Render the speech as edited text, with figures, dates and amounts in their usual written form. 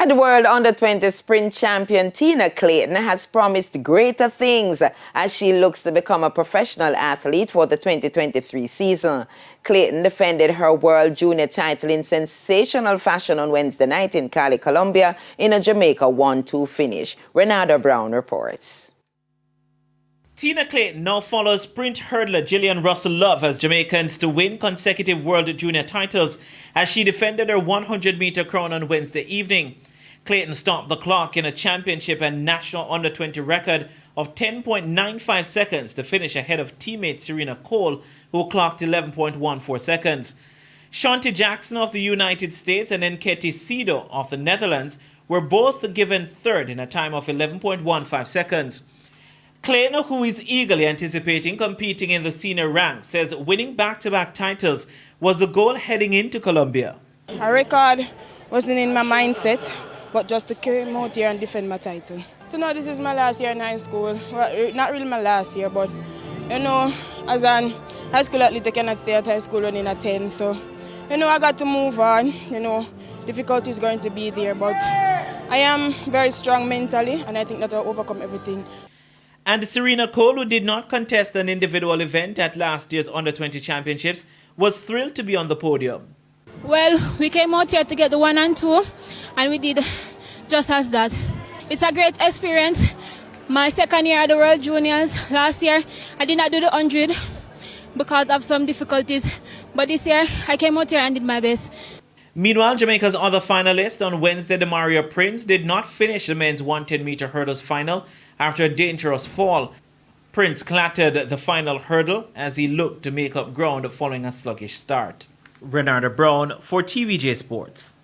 And the World Under-20 Sprint champion Tina Clayton has promised greater things as she looks to become a professional athlete for the 2023 season. Clayton defended her World Junior title in sensational fashion on Wednesday night in Cali, Colombia, in a Jamaica 1-2 finish. Renata Brown reports. Tina Clayton now follows sprint hurdler Gillian Russell-Love as Jamaicans to win consecutive World Junior titles as she defended her 100-meter crown on Wednesday evening. Clayton stopped the clock in a championship and national under-20 record of 10.95 seconds to finish ahead of teammate Serena Cole, who clocked 11.14 seconds. Shanti Jackson of the United States and Nketi Sido of the Netherlands were both given third in a time of 11.15 seconds. Clayton, who is eagerly anticipating competing in the senior ranks, says winning back-to-back titles was the goal heading into Colombia. A record wasn't in my mindset, but just to come out here and defend my title. To know this is my last year in high school, well, not really my last year, but you know, as an high school athlete, I cannot stay at high school running at 10, so you know, I got to move on. You know, difficulty is going to be there, but I am very strong mentally, and I think that I'll overcome everything. And Serena Cole, who did not contest an individual event at last year's Under-20 Championships, was thrilled to be on the podium. Well, we came out here to get the 1 and 2, and we did just as that. It's a great experience. My second year at the World Juniors. Last year, I did not do the 100 because of some difficulties. But this year, I came out here and did my best. Meanwhile, Jamaica's other finalist on Wednesday, Demario Prince, did not finish the men's 110-meter hurdles final after a dangerous fall. Prince clattered the final hurdle as he looked to make up ground following a sluggish start. Renata Brown for TVJ Sports.